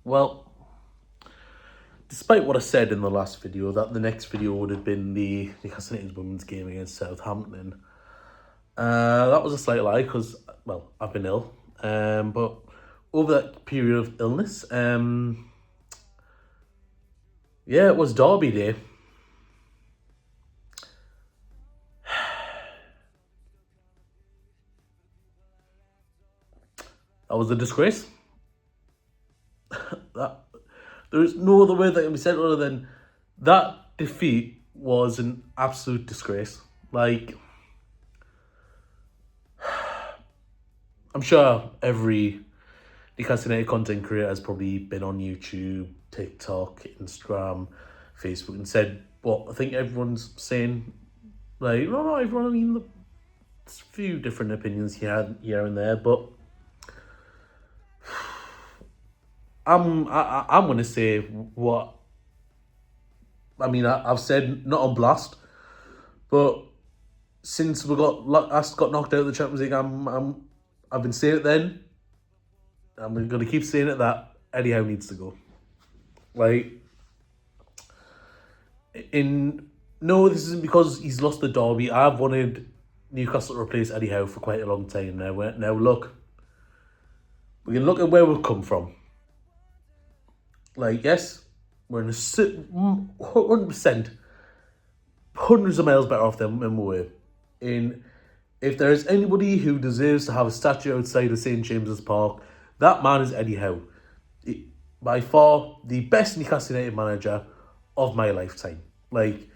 Well, despite what I said in the last video, that the next video would have been the Newcastle United women's game against Southampton. That was a slight lie because, well, I've been ill. But over that period of illness, yeah, it was Derby Day. That was a disgrace. There is no other way that can be said other than that defeat was an absolute disgrace. Like, I'm sure every Newcastle United content creator has probably been on YouTube, TikTok, Instagram, Facebook, and said what I think everyone's saying. Like, no, not everyone. I mean, there's a few different opinions here and there, but I'm gonna say what I mean. I've said not on blast, but since we got knocked out of the Champions League, I've been saying it then. I'm gonna keep saying it that Eddie Howe needs to go. Like, no, this isn't because he's lost the derby. I've wanted Newcastle to replace Eddie Howe for quite a long time now. Now look, we can look at where we've come from. Like, yes, we're in a 100%, hundreds of miles better off than we were. And if there is anybody who deserves to have a statue outside of St James's Park, that man is Eddie Howe. By far the best Newcastle United manager of my lifetime. Like,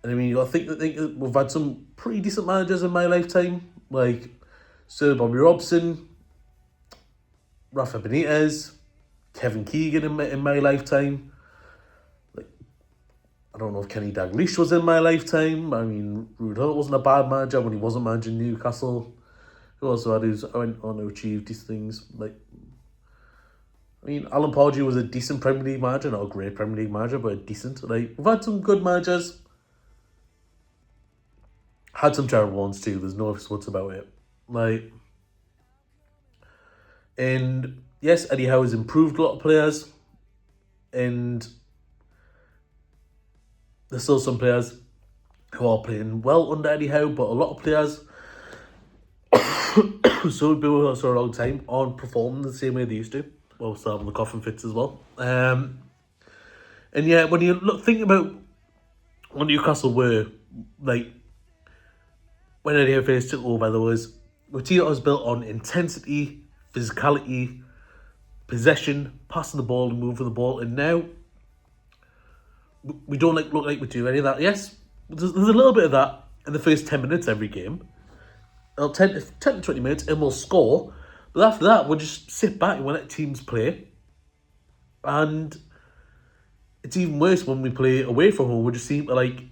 and I mean, you got to think that we've had some pretty decent managers in my lifetime, like Sir Bobby Robson, Rafa Benitez, Kevin Keegan in my lifetime. Like, I don't know if Kenny Dalglish was in my lifetime. I mean, Ruud Hull wasn't a bad manager when he wasn't managing Newcastle. Who also had who's went on to achieve these things? Like, I mean, Alan Pardew was a decent Premier League manager, not a great Premier League manager, but a decent. Like, we've had some good managers. Had some terrible ones too. There's no ifs, buts about it. Like, and yes, Eddie Howe has improved a lot of players, and there's still some players who are playing well under Eddie Howe, but a lot of players, so have been with us for a long time, aren't performing the same way they used to. Well, still having the coffin fits as well. And yeah, when you think about what Newcastle were, like, when Eddie Howe first took over, there was a team that was built on intensity, physicality, possession, passing the ball and moving the ball, and now we don't look like we do any of that. Yes, there's a little bit of that in the first 10 minutes every game. 10 to 20 minutes and we'll score, but after that we'll just sit back and we'll let teams play. And it's even worse when we play away from home. We just seem to like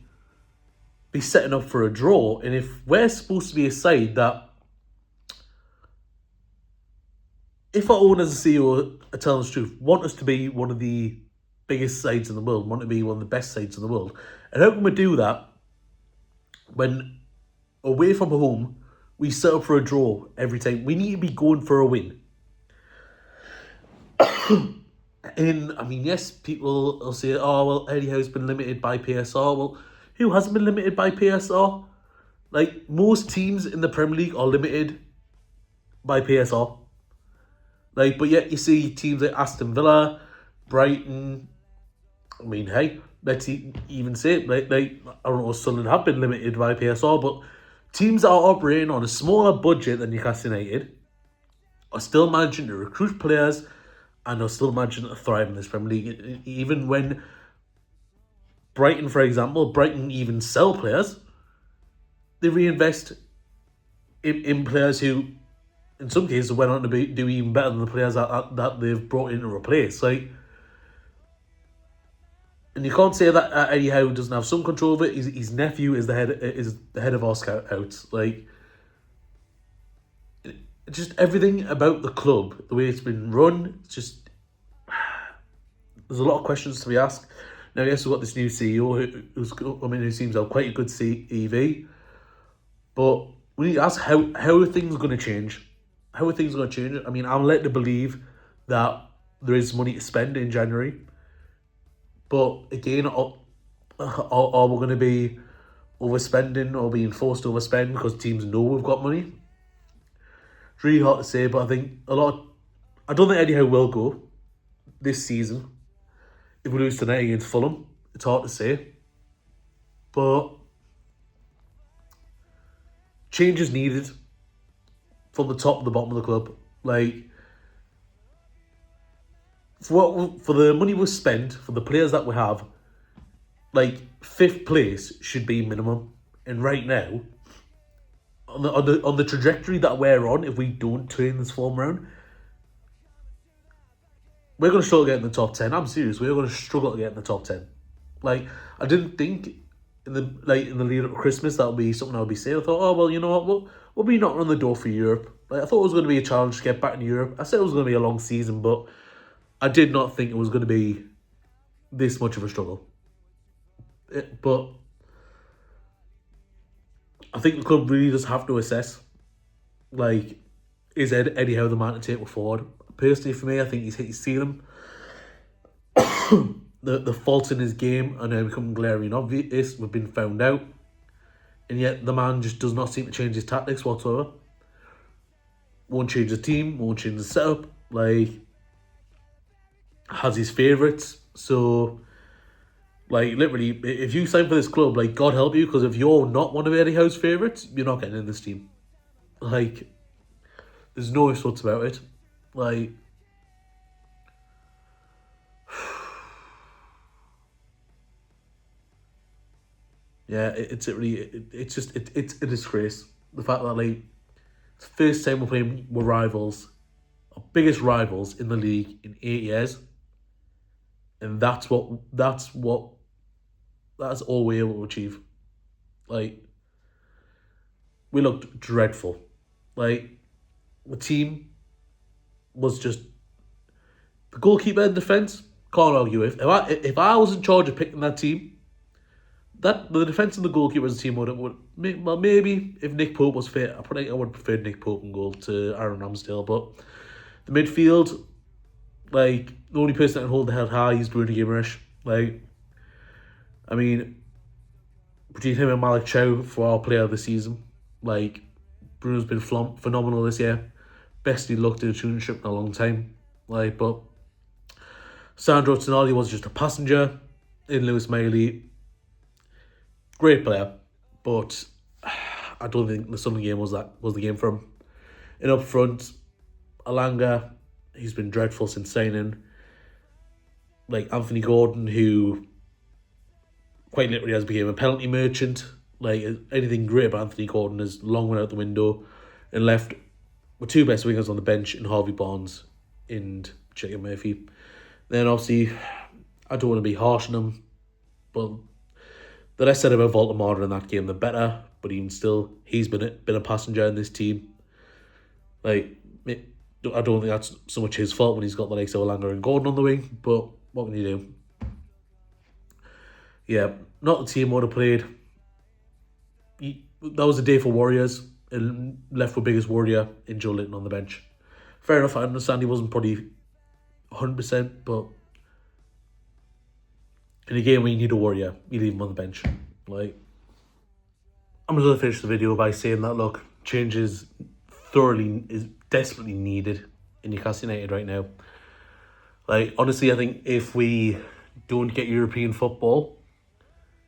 be setting up for a draw, and if we're supposed to be a side that, if our owners and CEO are telling us the truth, want us to be one of the biggest sides in the world, want to be one of the best sides in the world, and how can we do that when away from home we set up for a draw every time? We need to be going for a win. And I mean, yes, people will say, oh, well, Eddie Howe's been limited by PSR. Well, who hasn't been limited by PSR? Like, most teams in the Premier League are limited by PSR. Like, but yet you see teams like Aston Villa, Brighton. I mean, hey, let's even say it. Like I don't know, Sunderland have been limited by PSR, but teams that are operating on a smaller budget than Newcastle United are still managing to recruit players and are still managing to thrive in this Premier League. Even when Brighton, for example, Brighton even sell players, they reinvest in players who, in some cases, went on to do even better than the players that they've brought in to replace. Like, and you can't say that Eddie Howe doesn't have some control of it. His nephew is the head of our scouts. Like, just everything about the club, the way it's been run, it's just, there's a lot of questions to be asked. Now, yes, we've got this new CEO who seems to have quite a good CV, but we need to ask how are things going to change? How are things going to change? I mean, I'm led to believe that there is money to spend in January. But again, are we going to be overspending or being forced to overspend because teams know we've got money? It's really hard to say, but I think I don't think Eddie Howe will go this season. If we lose tonight against Fulham, it's hard to say. But change is needed from the top to the bottom of the club. Like, for the money we spent, for the players that we have, like, 5th place should be minimum. And right now, on the trajectory that we're on, if we don't turn this form around, we're going to struggle to get in the top 10. I'm serious. We're going to struggle to get in the top 10. Like, I didn't think in the lead up to Christmas that would be something I would be saying. I thought, oh, well, you know what? We'll be knocking on the door for Europe. Like, I thought it was going to be a challenge to get back in Europe. I said it was going to be a long season, but I did not think it was going to be this much of a struggle. But I think the club really does have to assess, like, is Eddie Howe the man to take it forward? Personally, for me, I think he's hit his ceiling. The faults in his game are now becoming glaring obvious. We've been found out. And yet the man just does not seem to change his tactics whatsoever. Won't change the team, won't change the setup. Like, has his favourites. So, like, literally, if you sign for this club, like, God help you, because if you're not one of Eddie Howe's favourites, you're not getting in this team. Like, there's no ifs, buts about it. Like, yeah, it's just a disgrace. The fact that, like, it's the first time we're playing with rivals, our biggest rivals in the league in 8 years, and that's all we're able to achieve. Like, we looked dreadful. Like, the team was just the goalkeeper in defence. Can't argue with. If I was in charge of picking that team, that the defence and the goalkeeper as a team would maybe if Nick Pope was fit, I probably would prefer Nick Pope in goal to Aaron Ramsdale. But the midfield, like, the only person that can hold the head high is Bruno Guimaraes. Like, I mean, between him and Malik Chow for our player of the season, like, Bruno's been phenomenal this year. Best he looked in a championship in a long time. Like, but Sandro Tonali was just a passenger in Lewis Miley. Great player, but I don't think the Sunderland game was the game for him. And up front, Alanga, he's been dreadful since signing. Like, Anthony Gordon, who quite literally has become a penalty merchant. Like, anything great about Anthony Gordon is long went out the window and left with 2 best wingers on the bench in Harvey Barnes and Jacob Murphy. Then obviously, I don't want to be harsh on him, but the less said about Voltemada in that game, the better. But even still, he's been a passenger in this team. Like, I don't think that's so much his fault when he's got the likes of Alanga and Gordon on the wing. But what can you do? Yeah, not the team would have played. That was a day for Warriors, and left with biggest warrior in Joe Linton on the bench. Fair enough, I understand he wasn't probably 100%, but in a game where you need a warrior, you leave him on the bench. Like, I'm going to finish the video by saying that, look, change is desperately needed in Newcastle United right now. Like, honestly, I think if we don't get European football,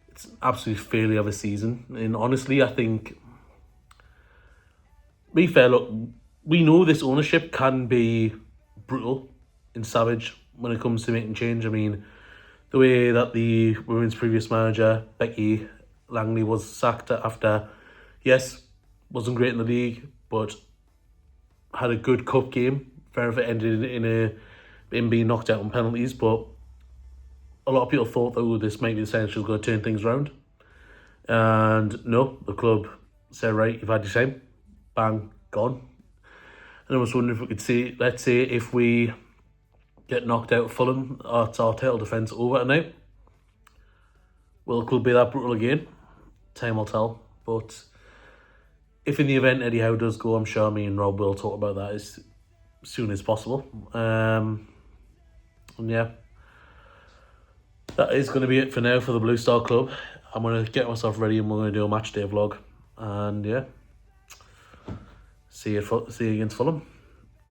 it's an absolute failure of a season. And honestly, I think, be fair, look, we know this ownership can be brutal and savage when it comes to making change. I mean, the way that the women's previous manager, Becky Langley, was sacked after, yes, wasn't great in the league, but had a good cup game. Fair enough, it ended in being knocked out on penalties, but a lot of people thought that this might be the sign she was going to turn things around. And no, the club said, right, you've had your time. Bang, gone. And I was wondering if we could see, let's say, if we get knocked out of Fulham, it's our title defence over now. Will the club be that brutal again? Time will tell. But if in the event Eddie Howe does go, I'm sure me and Rob will talk about that as soon as possible. And yeah, that is going to be it for now for the Blue Star Club. I'm going to get myself ready and we're going to do a match day vlog. And yeah, see you against Fulham.